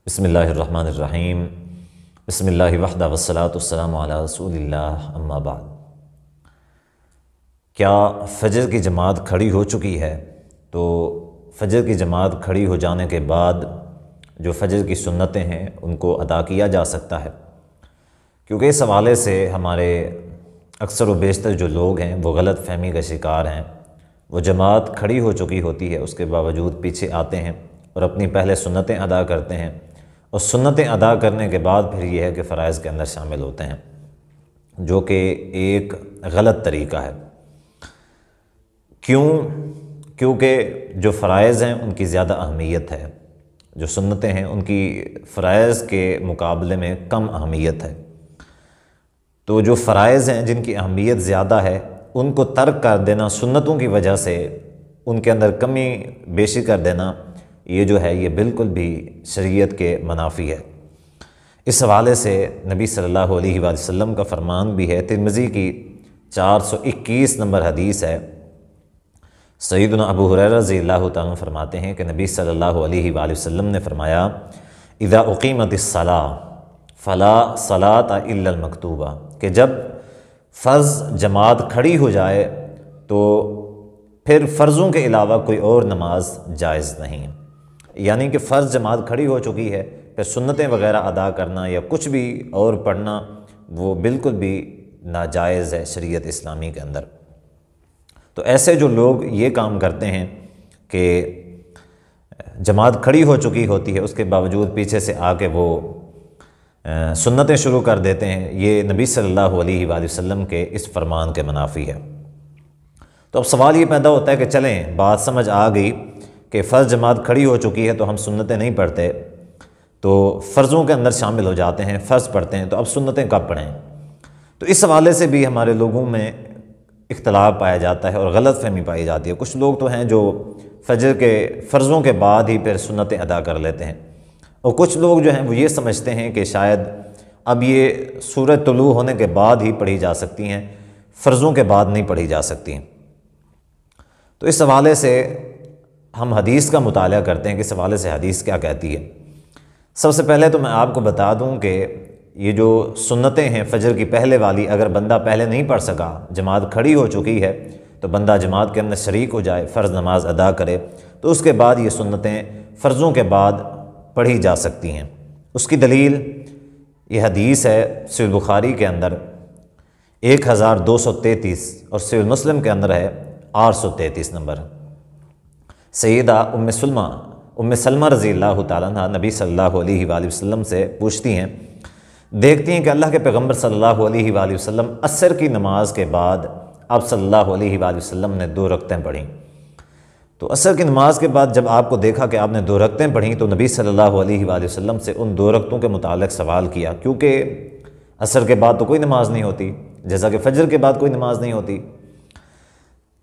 بسم اللہ الرحمن الرحیم۔ بسم اللہ وحدہ والصلاۃ والسلام علی رسول اللہ، اما بعد۔ کیا فجر کی جماعت کھڑی ہو چکی ہے؟ تو فجر کی جماعت کھڑی ہو جانے کے بعد جو فجر کی سنتیں ہیں ان کو ادا کیا جا سکتا ہے، کیونکہ اس حوالے سے ہمارے اکثر و بیشتر جو لوگ ہیں وہ غلط فہمی کا شکار ہیں۔ وہ جماعت کھڑی ہو چکی ہوتی ہے، اس کے باوجود پیچھے آتے ہیں اور اپنی پہلے سنتیں ادا کرتے ہیں، اور سنتیں ادا کرنے کے بعد پھر یہ ہے کہ فرائض کے اندر شامل ہوتے ہیں، جو کہ ایک غلط طریقہ ہے۔ کیونکہ جو فرائض ہیں ان کی زیادہ اہمیت ہے، جو سنتیں ہیں ان کی فرائض کے مقابلے میں کم اہمیت ہے۔ تو جو فرائض ہیں جن کی اہمیت زیادہ ہے ان کو ترک کر دینا، سنتوں کی وجہ سے ان کے اندر کمی بیشی کر دینا، یہ جو ہے یہ بالکل بھی شریعت کے منافی ہے۔ اس حوالے سے نبی صلی اللہ علیہ وآلہ وسلم کا فرمان بھی ہے، ترمذی کی 421 نمبر حدیث ہے۔ سیدنا ابو ہریرہ رضی اللہ تعالیٰ فرماتے ہیں کہ نبی صلی اللہ علیہ وآلہ وسلم نے فرمایا، اذا اقیمت الصلاۃ فلا صلاۃ الا المکتوبہ، کہ جب فرض جماعت کھڑی ہو جائے تو پھر فرضوں کے علاوہ کوئی اور نماز جائز نہیں ہے۔ یعنی کہ فرض جماعت کھڑی ہو چکی ہے، پھر سنتیں وغیرہ ادا کرنا یا کچھ بھی اور پڑھنا وہ بالکل بھی ناجائز ہے شریعت اسلامی کے اندر۔ تو ایسے جو لوگ یہ کام کرتے ہیں کہ جماعت کھڑی ہو چکی ہوتی ہے اس کے باوجود پیچھے سے آ کے وہ سنتیں شروع کر دیتے ہیں، یہ نبی صلی اللہ علیہ وآلہ وسلم کے اس فرمان کے منافی ہے۔ تو اب سوال یہ پیدا ہوتا ہے کہ چلیں بات سمجھ آ گئی کہ فرض جماعت کھڑی ہو چکی ہے تو ہم سنتیں نہیں پڑھتے، تو فرضوں کے اندر شامل ہو جاتے ہیں، فرض پڑھتے ہیں، تو اب سنتیں کب پڑھیں؟ تو اس حوالے سے بھی ہمارے لوگوں میں اختلاف پایا جاتا ہے اور غلط فہمی پائی جاتی ہے۔ کچھ لوگ تو ہیں جو فجر کے فرضوں کے بعد ہی پھر سنتیں ادا کر لیتے ہیں، اور کچھ لوگ جو ہیں وہ یہ سمجھتے ہیں کہ شاید اب یہ سورج طلوع ہونے کے بعد ہی پڑھی جا سکتی ہیں، فرضوں کے بعد نہیں پڑھی جا سکتی ہیں۔ تو اس حوالے سے ہم حدیث کا مطالعہ کرتے ہیں کہ اس حوالے سے حدیث کیا کہتی ہے۔ سب سے پہلے تو میں آپ کو بتا دوں کہ یہ جو سنتیں ہیں فجر کی پہلے والی، اگر بندہ پہلے نہیں پڑھ سکا، جماعت کھڑی ہو چکی ہے، تو بندہ جماعت کے اندر شریک ہو جائے، فرض نماز ادا کرے، تو اس کے بعد یہ سنتیں فرضوں کے بعد پڑھی جا سکتی ہیں۔ اس کی دلیل یہ حدیث ہے صحیح بخاری کے اندر 1233 اور صحیح مسلم کے اندر ہے 833 نمبر۔ سیدہ ام سلمہ رضی اللہ تعالیٰ عنہ نبی صلی اللہ علیہ وآلہ وسلم سے پوچھتی ہیں، دیکھتی ہیں کہ اللہ کے پیغمبر صلی اللہ علیہ وآلہ وسلم عصر کی نماز کے بعد آپ صلی اللہ علیہ وآلہ وسلم نے 2 رکعتیں پڑھیں۔ تو عصر کی نماز کے بعد جب آپ کو دیکھا کہ آپ نے 2 رکعتیں پڑھیں تو نبی صلی اللہ علیہ وآلہ وسلم سے ان 2 رکعتوں کے متعلق سوال کیا، کیونکہ عصر کے بعد تو کوئی نماز نہیں ہوتی، جیسا کہ فجر کے بعد کوئی نماز نہیں ہوتی۔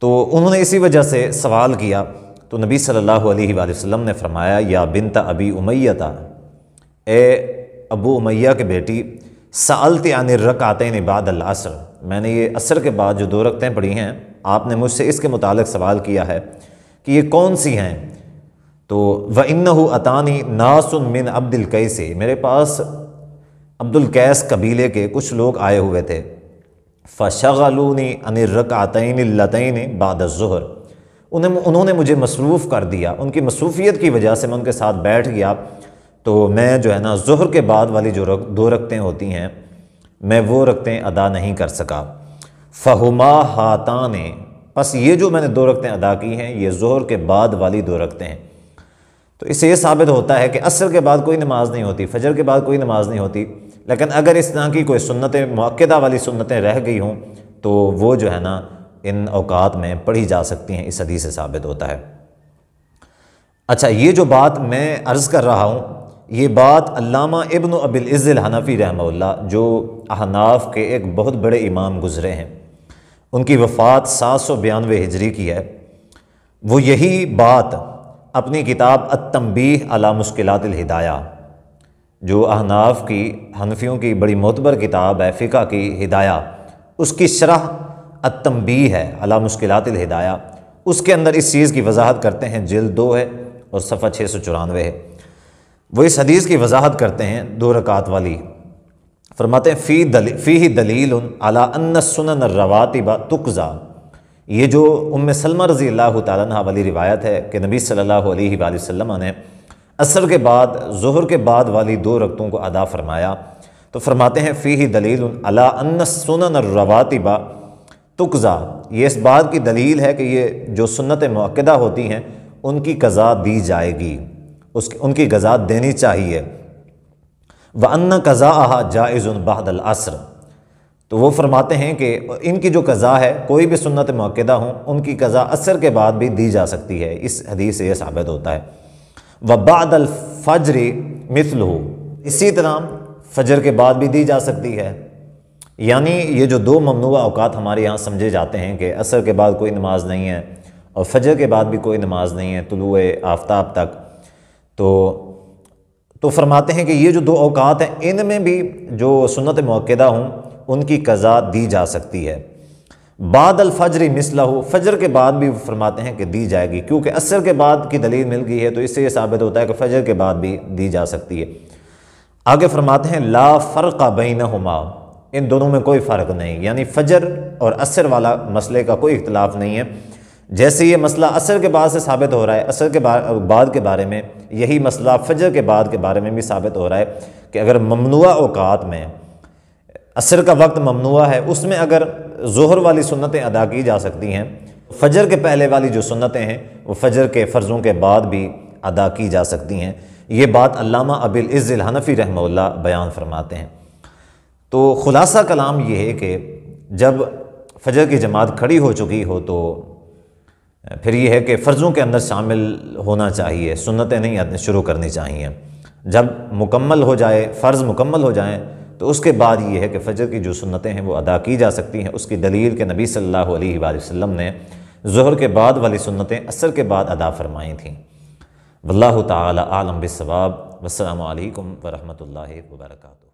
تو انہوں نے اسی وجہ سے سوال کیا، تو نبی صلی اللہ علیہ وآلہ وسلم نے فرمایا، یا بنت ابی امیہ، اے ابو امیہ کے بیٹی، سألت عن الرکعتین بعد العصر، میں نے یہ عصر کے بعد جو 2 رکعتیں پڑھی ہیں آپ نے مجھ سے اس کے متعلق سوال کیا ہے کہ یہ کون سی ہیں؟ تو وَإِنَّهُ أَتَانِي نَاسٌ مِّنْ عَبْدِ الْقَيْسِ، میرے پاس عبد القیس قبیلے کے کچھ لوگ آئے ہوئے تھے، فَشَغَلُونِي عَنِ الرَّكْعَتَيْنِ اللَّتَيْنِ بَعْدَ الظُّهْرِ، انہوں نے مجھے مصروف کر دیا، ان کی مصروفیت کی وجہ سے میں ان کے ساتھ بیٹھ گیا، تو میں جو ہے نا ظہر کے بعد والی جو 2 رکعتیں ہوتی ہیں میں وہ رکعتیں ادا نہیں کر سکا۔ فَهُمَا هَاتَانِ، پس یہ جو میں نے 2 رکعتیں ادا کی ہیں یہ ظہر کے بعد والی 2 رکعتیں ہیں۔ تو اس سے یہ ثابت ہوتا ہے کہ عصر کے بعد کوئی نماز نہیں ہوتی، فجر کے بعد کوئی نماز نہیں ہوتی، لیکن اگر اس طرح کی کوئی سنتیں مؤکدہ والی سنتیں رہ گئی ہوں تو وہ جو ہے نا ان اوقات میں پڑھی جا سکتی ہیں، اس حدیث سے ثابت ہوتا ہے۔ اچھا، یہ جو بات میں عرض کر رہا ہوں یہ بات علامہ ابن ابی العز الحنفی رحمہ اللہ، جو احناف کے ایک بہت بڑے امام گزرے ہیں، ان کی وفات 792 ہجری کی ہے، وہ یہی بات اپنی کتاب التنبیہ علی مشکلات الہدایہ، جو احناف کی، حنفیوں کی بڑی معتبر کتاب ہے فقہ کی ہدایہ، اس کی شرح التنبیہ ہے علی مشکلات الہدایہ، اس کے اندر اس چیز کی وضاحت کرتے ہیں، جلد 2 ہے اور صفحہ 694 ہے۔ وہ اس حدیث کی وضاحت کرتے ہیں 2 رکعت والی، فرماتے ہیں فیہ دلیل علی ان السنن الرواتب تقضی۔ یہ جو ام سلمہ رضی اللہ تعالیٰ عنہ والی روایت ہے کہ نبی صلی اللہ علیہ وآلہ وسلم نے عصر کے بعد ظہر کے بعد والی 2 رکعتوں کو ادا فرمایا، تو فرماتے ہیں فیہ دلیل علی ان السنن الرواتب تقضی، یہ اس بات کی دلیل ہے کہ یہ جو سنت مؤکدہ ہوتی ہیں ان کی قضا دی جائے گی، ان کی قضا دینی چاہیے۔ وَأَنَّ قَضَاءَهَا جَائِزٌ بَعْدَ الْعَصْرِ، تو وہ فرماتے ہیں کہ ان کی جو قضا ہے، کوئی بھی سنت مؤکدہ ہوں، ان کی قضا عصر کے بعد بھی دی جا سکتی ہے، اس حدیث سے یہ ثابت ہوتا ہے۔ وَبَعْدَ الْفَجْرِ مِثْلُهُ، اسی طرح فجر کے بعد بھی دی جا سکتی ہے۔ یعنی یہ جو 2 ممنوع اوقات ہمارے یہاں سمجھے جاتے ہیں کہ عصر کے بعد کوئی نماز نہیں ہے اور فجر کے بعد بھی کوئی نماز نہیں ہے طلوع آفتاب تک، تو فرماتے ہیں کہ یہ جو 2 اوقات ہیں ان میں بھی جو سنت مؤکدہ ہوں ان کی قضا دی جا سکتی ہے۔ بعد الفجر مثلہ، فجر کے بعد بھی فرماتے ہیں کہ دی جائے گی، کیونکہ عصر کے بعد کی دلیل مل گئی ہے تو اس سے یہ ثابت ہوتا ہے کہ فجر کے بعد بھی دی جا سکتی ہے۔ آگے فرماتے ہیں لا فرق بینہما، ان دونوں میں کوئی فرق نہیں، یعنی فجر اور عصر والا مسئلے کا کوئی اختلاف نہیں ہے۔ جیسے یہ مسئلہ عصر کے بعد سے ثابت ہو رہا ہے، عصر کے بعد کے بارے میں، یہی مسئلہ فجر کے بعد کے بارے میں بھی ثابت ہو رہا ہے کہ اگر ممنوع اوقات میں عصر کا وقت ممنوع ہے، اس میں اگر ظہر والی سنتیں ادا کی جا سکتی ہیں، فجر کے پہلے والی جو سنتیں ہیں وہ فجر کے فرضوں کے بعد بھی ادا کی جا سکتی ہیں۔ یہ بات علامہ ابی العز الحنفی رحمہ اللہ بیان فرماتے ہیں۔ تو خلاصہ کلام یہ ہے کہ جب فجر کی جماعت کھڑی ہو چکی ہو تو پھر یہ ہے کہ فرضوں کے اندر شامل ہونا چاہیے، سنتیں نہیں شروع کرنی چاہیے۔ جب مکمل ہو جائے، فرض مکمل ہو جائیں تو اس کے بعد یہ ہے کہ فجر کی جو سنتیں ہیں وہ ادا کی جا سکتی ہیں۔ اس کی دلیل کہ نبی صلی اللہ علیہ وآلہ وسلم نے ظہر کے بعد والی سنتیں عصر کے بعد ادا فرمائی تھیں۔ واللہ تعالی اعلم بالصواب، والسلام علیکم ورحمۃ اللہ وبرکاتہ۔